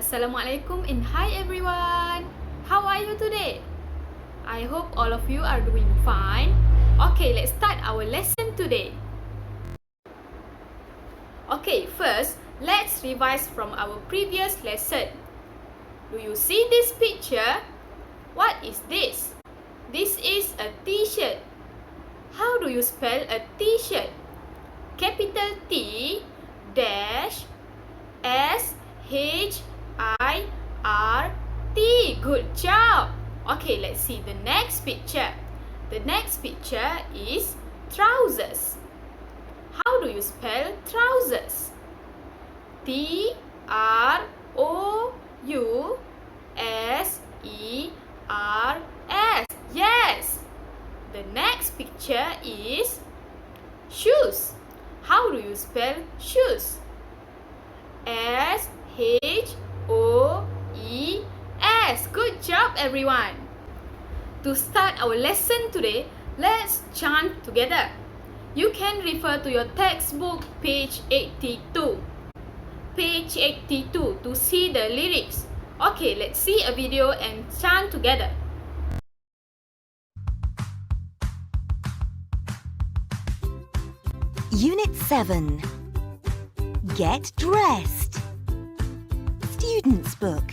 Assalamualaikum and hi everyone! How are you today? I hope all of you are doing fine. Okay, let's start our lesson today. Okay, first, let's revise from our previous lesson. Do you see this picture? What is this? This is a t-shirt. How do you spell a t-shirt? Capital T dash S H I R T. Good job. Okay, let's see the next picture. The next picture is trousers. How do you spell trousers? T R O U S E R S. Yes. The next picture is shoes. How do you spell shoes? S H O E S. Good job, everyone. To start our lesson today, let's chant together. You can refer to your textbook, page 82. Page 82 to see the lyrics. Okay, let's see a video and chant together. Unit 7. Get dressed. Student's book.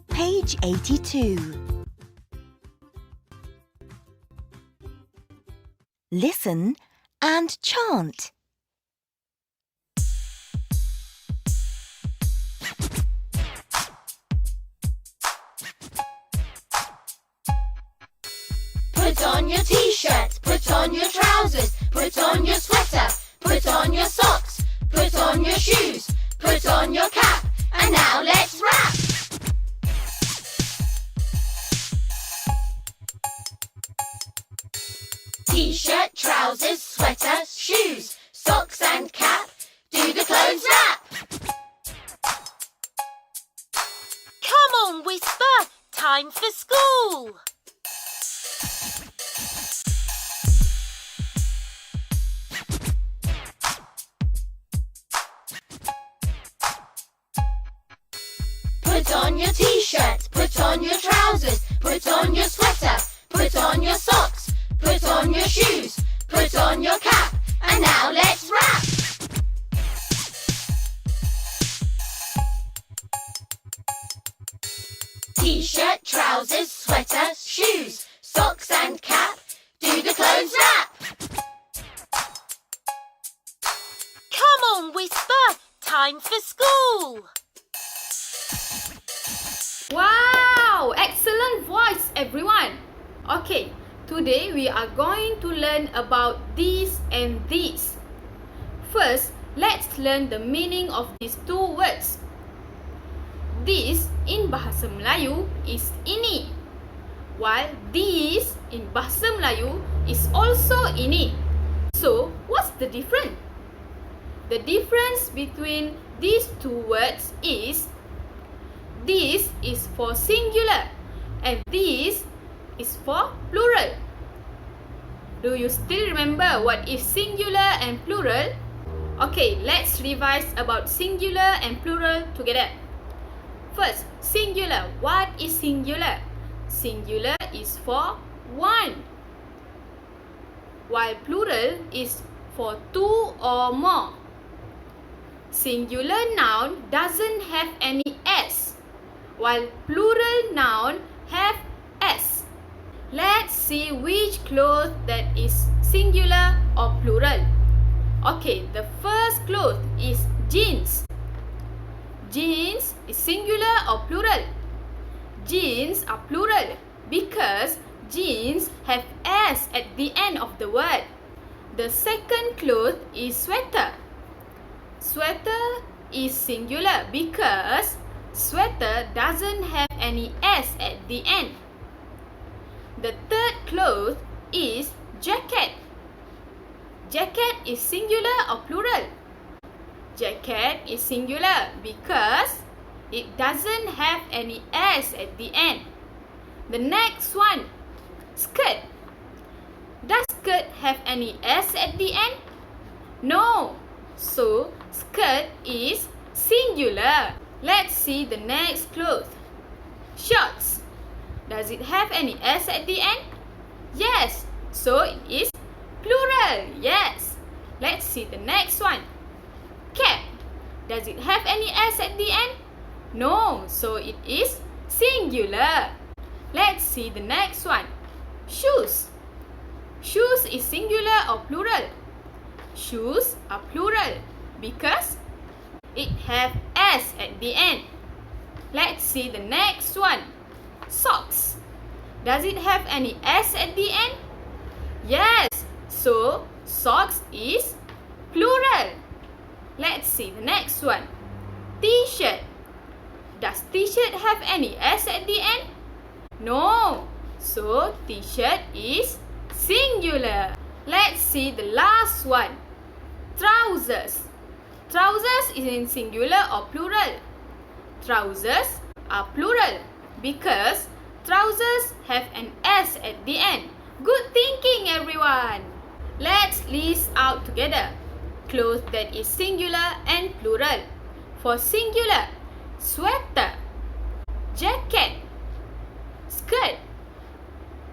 Page 82. Listen and chant. Put on your t-shirt, put on your trousers, put on your sweater, put on your socks, put on your shoes, put on your cap, and now let's rap! T-shirt, trousers, sweater, shoes, socks and cap, do the clothes rap! Come on, Whisper! Time for school! Put on your t-shirt, put on your trousers, put on your sweater, put on your socks, put on your shoes, put on your cap, and now let's rap! T-shirt, trousers, sweater, shoes, socks and cap, do the clothes rap! Come on, Whisper! Time for school! Wow! Excellent voice, everyone! Okay, today we are going to learn about these and these. First, let's learn the meaning of these two words. This in Bahasa Melayu is ini, while this in Bahasa Melayu is also ini. So, what's the difference? The difference between these two words is this is for singular and this is for plural. Do you still remember what is singular and plural? Okay, let's revise about singular and plural together. First, singular. What is singular? Singular is for one, while plural is for two or more. Singular noun doesn't have any S, while plural noun have S. Let's see which cloth that is singular or plural. Okay, the first cloth is jeans. Jeans is singular or plural? Jeans are plural because jeans have S at the end of the word. The second cloth is sweater. Sweater is singular because sweater doesn't have any S at the end. The third cloth is jacket. Jacket is singular or plural? Jacket is singular because it doesn't have any S at the end. The next one, skirt. Does skirt have any S at the end? No. So, skirt is singular. Let's see the next cloth. Shorts. Does it have any S at the end? Yes, so it is plural. Yes. Let's see the next one. Cap. Does it have any S at the end? No, so it is singular. Let's see the next one. Shoes. Shoes is singular or plural? Shoes are plural because it have S at the end. Let's see the next one. Socks. Does it have any S at the end? Yes, so socks is plural. Let's see the next one. T-shirt. Does T-shirt have any S at the end? No, so T-shirt is singular. Let's see the last one. Trousers. Trousers is in singular or plural? Trousers are plural because trousers have an S at the end. Good thinking, everyone. Let's list out together clothes that is singular and plural. For singular, sweater, jacket, skirt,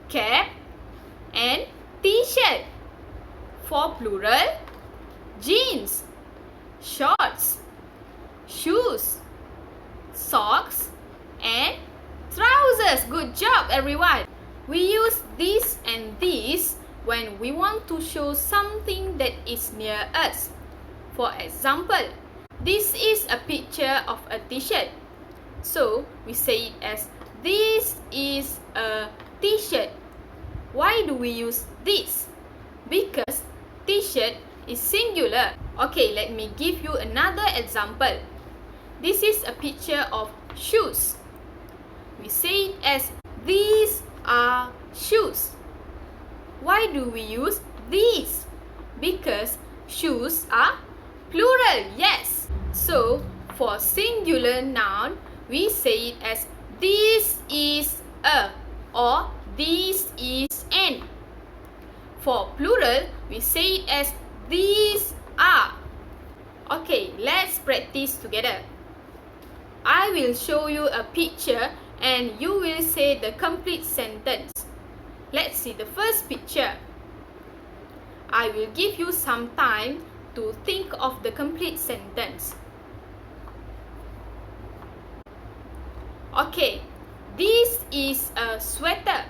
cap, and t-shirt. For plural, jeans, shorts, shoes, socks, and trousers. Good job, everyone. We use this and this when we want to show something that is near us. For example, this is a picture of a t-shirt. So, we say it as this is a t-shirt. Why do we use this? Because t-shirt is singular. Okay, let me give you another example. This is a picture of shoes. We say it as these are shoes. Why do we use these? Because shoes are plural, yes. So, for singular noun, we say it as this is a or this is an. For plural, we say it as these are. Okay, let's practice together. I will show you a picture and you will say the complete sentence. Let's see the first picture. I will give you some time to think of the complete sentence. Okay, this is a sweater.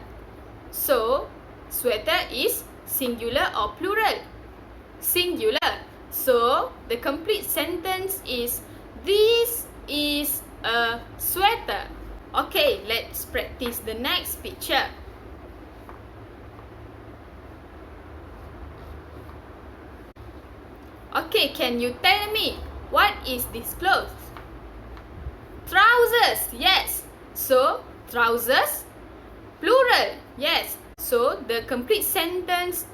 So, sweater is singular or plural? Singular. So, the complete sentence is this is a sweater. Okay, let's practice the next picture. Okay, can you tell me what is this clothes? Trousers, yes. So, trousers, plural, yes. So, the complete sentence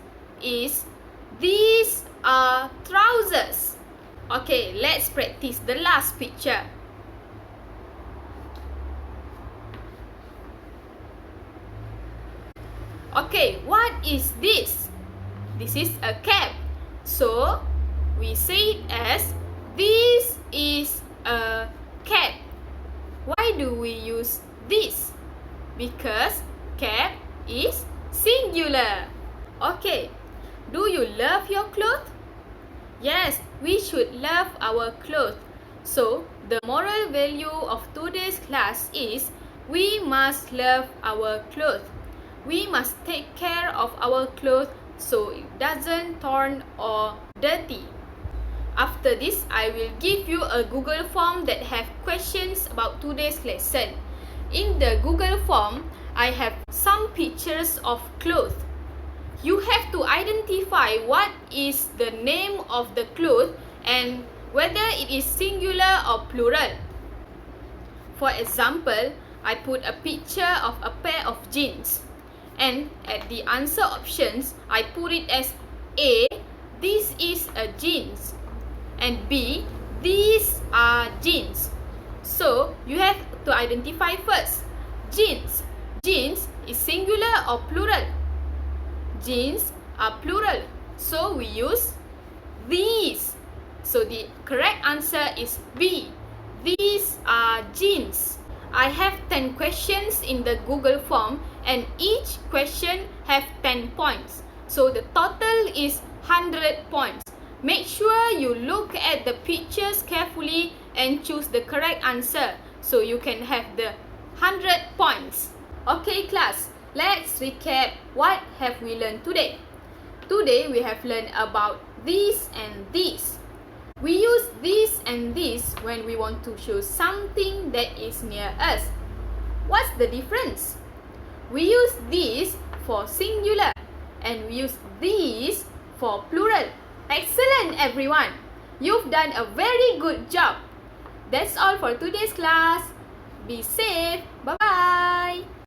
is these are trousers. Okay, let's practice the last picture. Okay, what is this? This is a cap. So, we say it as this is a cap. Why do we use this? Because cap is singular. Okay, do you love your clothes? Yes, we should love our clothes. So, the moral value of today's class is we must love our clothes. We must take care of our clothes so it doesn't torn or dirty. After this, I will give you a Google form that have questions about today's lesson. In the Google form, I have some pictures of clothes. You have to identify what is the name of the cloth and whether it is singular or plural. For example, I put a picture of a pair of jeans. And at the answer options, I put it as A, this is a jeans. And B, these are jeans. So, you have to identify first. Jeans. Jeans is singular or plural? Jeans are plural. So, we use these. So, the correct answer is B. These are jeans. I have 10 questions in the Google form and each question have 10 points. So the total is 100 points. Make sure you look at the pictures carefully and choose the correct answer so you can have the 100 points. Okay class, let's recap what have we learned today. Today we have learned about this and this. We use this and this when we want to show something that is near us. What's the difference? We use this for singular and we use this for plural. Excellent everyone! You've done a very good job. That's all for today's class. Be safe. Bye-bye.